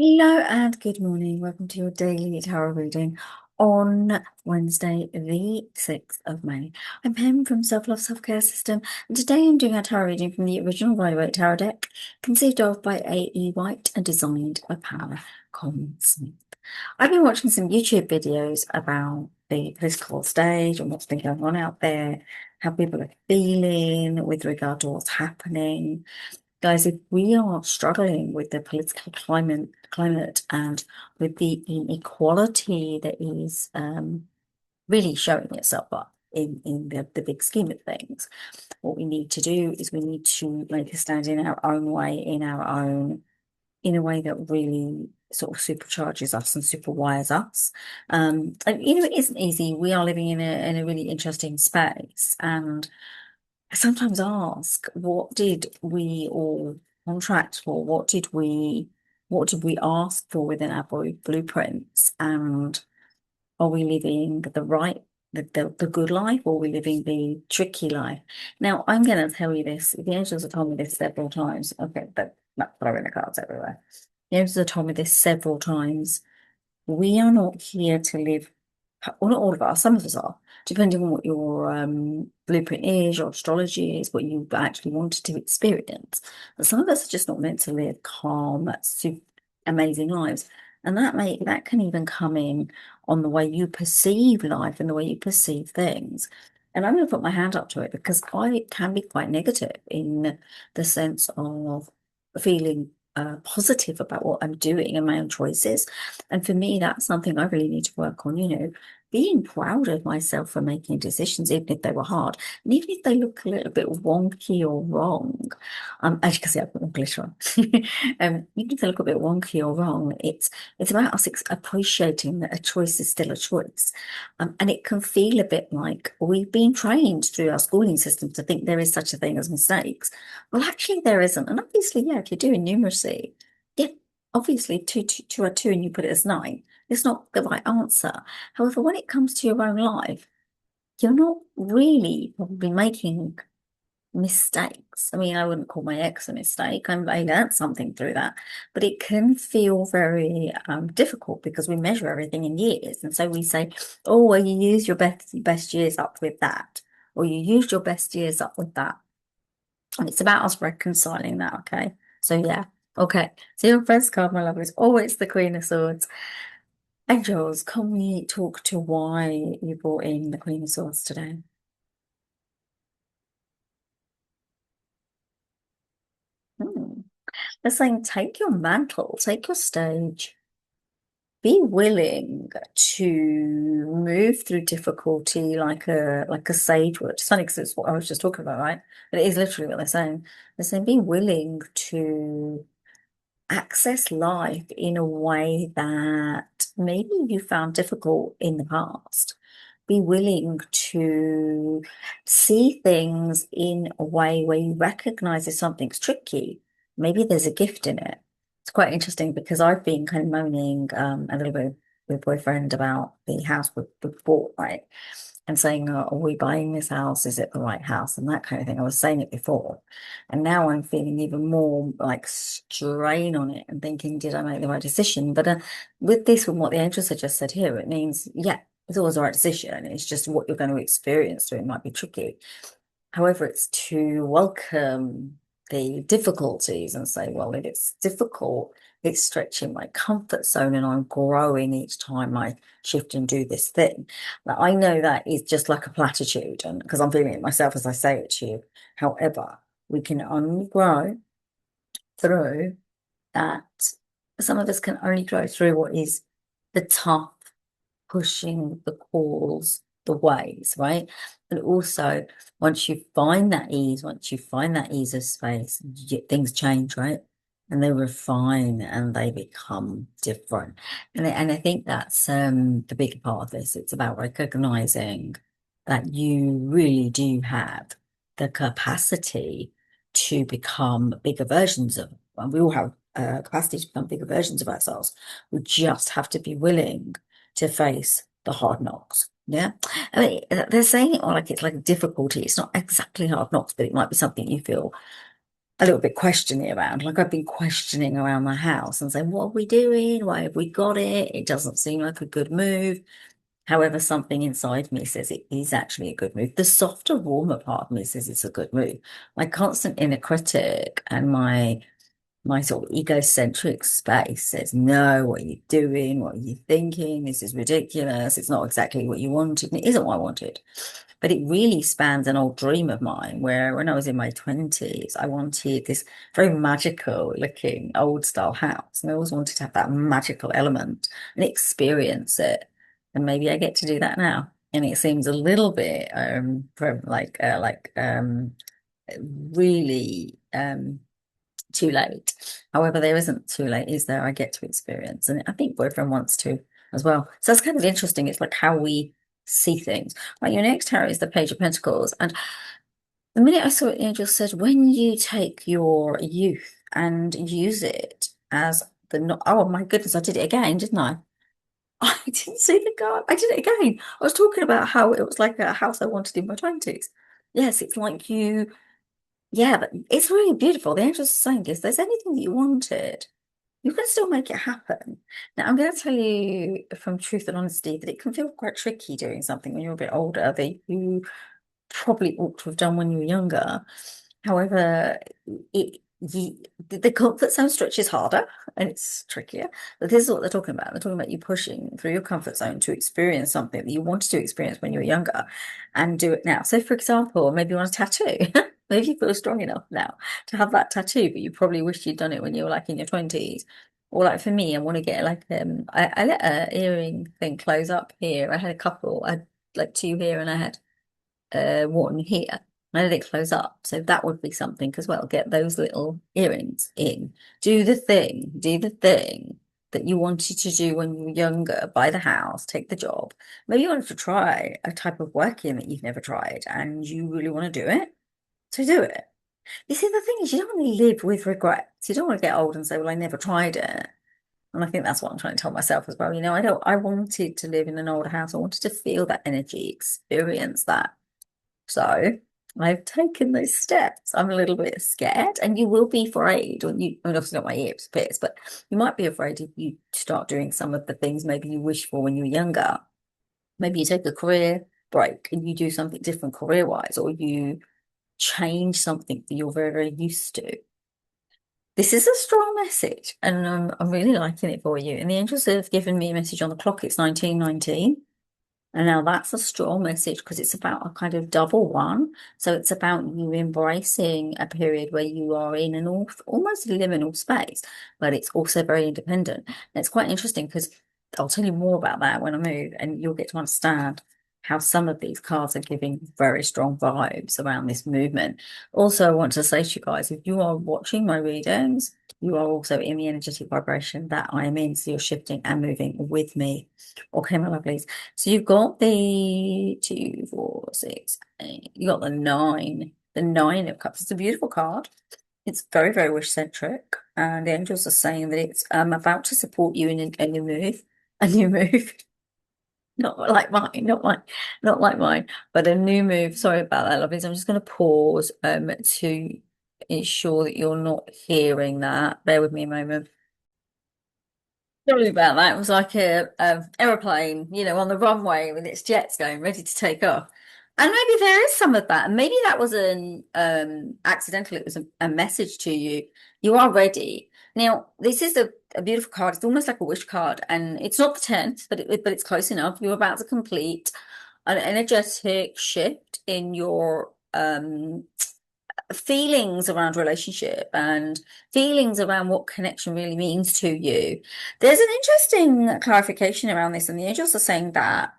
Hello and good morning. Welcome to your daily tarot reading on Wednesday, the 6th of May. I'm Pam from Self Love Self Care System, and today I'm doing a tarot reading from the original Waite tarot deck, conceived of by A.E. Waite and designed by Pamela Coleman. I've been watching some YouTube videos about the political stage and what's been going on out there, how people are feeling with regard to what's happening. Guys, if we are struggling with the political climate and with the inequality that is really showing itself up in the big scheme of things, what we need to do is we need to make a stand in our own way, in a way that really sort of supercharges us and superwires us. And it isn't easy. We are living in a really interesting space, and I sometimes ask, what did we all contract for? What did we ask for within our blueprints? And are we living the right, the good life, or are we living the tricky life? Now, I'm going to tell you this. The angels have told me this several times. Okay, but not throwing the cards everywhere. The angels have told me this several times. We are not here to live, well, not all of us, some of us are, depending on what your blueprint is, your astrology is, what you actually wanted to experience. But some of us are just not meant to live calm, super amazing lives. And that can even come in on the way you perceive life and the way you perceive things. And I'm going to put my hand up to it because I can be quite negative in the sense of feeling positive about what I'm doing and my own choices. And for me, that's something I really need to work on, being proud of myself for making decisions, even if they were hard, and even if they look a little bit wonky or wrong. As you can see, I put my glitter on. Even if they look a bit wonky or wrong, it's about us appreciating that a choice is still a choice. And it can feel a bit like we've been trained through our schooling system to think there is such a thing as mistakes. Well, actually, there isn't. And obviously, yeah, if you're doing numeracy, yeah, obviously two are two and you put it as nine. It's not the right answer. However, when it comes to your own life, you're not really probably making mistakes. I mean, I wouldn't call my ex a mistake. I learned something through that, but it can feel very difficult because we measure everything in years, and so we say, "Oh, well, you used your best years up with that, or you used your best years up with that," and it's about us reconciling that. Okay, so yeah, okay. So your first card, my love, is always the Queen of Swords. Angels, can we talk to why you brought in the Queen of Swords today? Hmm. They're saying take your mantle, take your stage, be willing to move through difficulty like a sage would. It's funny because it's what I was just talking about, right? But it is literally what they're saying. They're saying be willing to access life in a way that maybe you found difficult in the past. Be willing to see things in a way where you recognize if something's tricky. Maybe there's a gift in it. It's quite interesting because I've been kind of moaning a little bit with boyfriend about the house we bought, right? And saying, are we buying this house? Is it the right house? And that kind of thing. I was saying it before. And now I'm feeling even more like strain on it and thinking, did I make the right decision? But with this, from what the angels have just said here, it means, yeah, it's always the right decision. It's just what you're going to experience through it might be tricky. However, it's to welcome the difficulties and say, well, if it's difficult, it's stretching my comfort zone and I'm growing each time I shift and do this thing. Now, I know that is just like a platitude, and because I'm feeling it myself as I say it to you. However, we can only grow through that. Some of us can only grow through what is the tough pushing, the calls, the ways, right? And also, once you find that ease of space, things change, right? And they refine and they become different. And I think that's the bigger part of this. It's about recognizing that you really do have the capacity to become bigger versions of, and we all have capacity to become bigger versions of ourselves. We just have to be willing to face the hard knocks. Yeah. I mean, they're saying it more like it's like a difficulty. It's not exactly hard knocks, but it might be something you feel a little bit questioning around. Like I've been questioning around the house and saying, what are we doing? Why have we got it? It doesn't seem like a good move. However, something inside me says it is actually a good move. The softer, warmer part of me says it's a good move. My constant inner critic and my sort of egocentric space says, no, what are you doing? What are you thinking? This is ridiculous. It's not exactly what you wanted. And it isn't what I wanted. But it really spans an old dream of mine where when I was in my 20s, I wanted this very magical looking old style house. And I always wanted to have that magical element and experience it. And maybe I get to do that now. And it seems a little bit really too late. However, there isn't too late, is there? I get to experience, and I think boyfriend wants to as well. So it's kind of interesting. It's like how we see things. Like your next tarot is the Page of Pentacles, and the minute I saw it, the angel said, when you take your youth and use it as the no oh my goodness, I did it again, didn't I? I didn't see the card. I did it again. I was talking about how it was like a house I wanted in my 20s. Yes, it's like you yeah, but it's really beautiful. The angel's saying is there's anything that you wanted, you can still make it happen. Now, I'm going to tell you from truth and honesty that it can feel quite tricky doing something when you're a bit older that you probably ought to have done when you were younger. However, the comfort zone stretch is harder and it's trickier. But this is what they're talking about. They're talking about you pushing through your comfort zone to experience something that you wanted to experience when you were younger and do it now. So, for example, maybe you want a tattoo. Maybe you feel strong enough now to have that tattoo, but you probably wish you'd done it when you were like in your 20s. Or like for me, I want to get like I let a earring thing close up here. I had a couple. I had like two here and I had one here. I let it close up. So that would be something as well. Get those little earrings in. Do the thing that you wanted to do when you were younger. Buy the house, take the job. Maybe you wanted to try a type of working that you've never tried and you really want to do it. So do it. You see, the thing is, you don't want to live with regrets. You don't want to get old and say, well, I never tried it. And I think that's what I'm trying to tell myself as well. I wanted to live in an older house. I wanted to feel that energy, experience that. So I've taken those steps. I'm a little bit scared, and you will be afraid, I mean, obviously not my ears pierced, but you might be afraid if you start doing some of the things maybe you wish for when you were younger. Maybe you take a career break and you do something different career-wise, or you change something that you're very, very used to. This is a strong message, and I'm really liking it for you. And the angels have given me a message on the clock. It's 1919. And now that's a strong message because it's about a kind of double one. So it's about you embracing a period where you are in an almost liminal space, but it's also very independent. And it's quite interesting because I'll tell you more about that when I move, and you'll get to understand how some of these cards are giving very strong vibes around this movement. Also, I want to say to you guys, if you are watching my readings, you are also in the energetic vibration that I am in. So you're shifting and moving with me. Okay, my lovelies. So you've got the 2, 4, 6, 8. You got the nine of cups. It's a beautiful card. It's very, very wish centric, and the angels are saying that it's about to support you in a new move, a new move. Not like mine, not like mine, but a new move. Sorry about that, lovelies. I'm just going to pause to ensure that you're not hearing that. Bear with me a moment. Sorry about that. It was like a aeroplane, on the runway with its jets going, ready to take off. And maybe there is some of that. And maybe that was an accidental. It was a message to you. You are ready. Now, this is a beautiful card. It's almost like a wish card, and it's not the 10th, but it's close enough. You're about to complete an energetic shift in your feelings around relationship and feelings around what connection really means to you. There's an interesting clarification around this, and the angels are saying that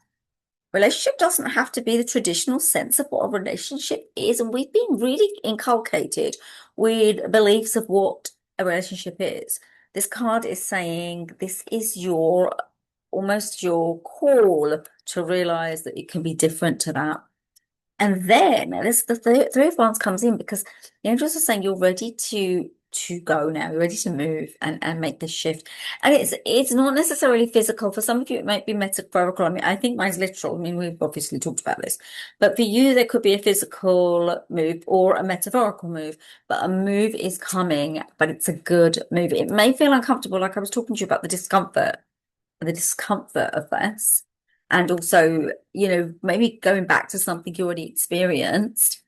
relationship doesn't have to be the traditional sense of what a relationship is. And we've been really inculcated with beliefs of what a relationship is. This card is saying this is your almost your call to realize that it can be different to that. And then this the three of wands comes in because the angels are saying you're ready to to go now. You're ready to move and make the shift. And it's not necessarily physical. For some of you, it might be metaphorical. I mean, I think mine's literal. I mean, we've obviously talked about this. But for you, there could be a physical move or a metaphorical move. But a move is coming, but it's a good move. It may feel uncomfortable, like I was talking to you about the discomfort of this. And also, maybe going back to something you already experienced.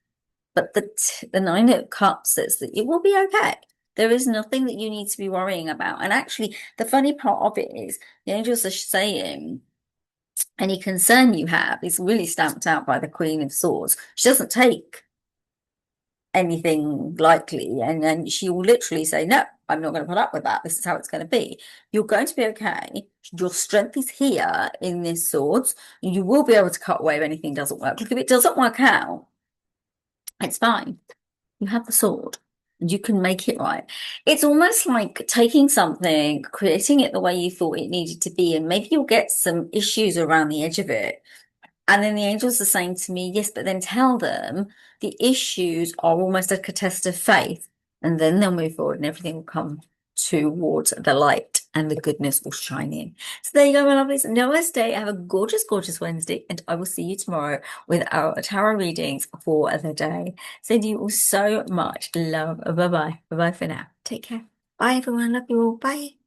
But the Nine of Cups says that it will be okay. There is nothing that you need to be worrying about. And actually, the funny part of it is the angels are saying any concern you have is really stamped out by the Queen of Swords. She doesn't take anything lightly, and then she will literally say, no, I'm not going to put up with that. This is how it's going to be. You're going to be okay. Your strength is here in this swords. You will be able to cut away if anything doesn't work. Look, if it doesn't work out, it's fine. You have the sword and you can make it right. It's almost like taking something, creating it the way you thought it needed to be, and maybe you'll get some issues around the edge of it. And then the angels are saying to me, yes, but then tell them the issues are almost like a test of faith. And then they'll move forward and everything will come towards the light and the goodness will shine in. So there you go, my lovelies. Namaste. Have a gorgeous, gorgeous Wednesday. And I will see you tomorrow with our tarot readings for the day. Send you all so much love. Bye-bye. Bye-bye for now. Take care. Bye, everyone. Love you all. Bye.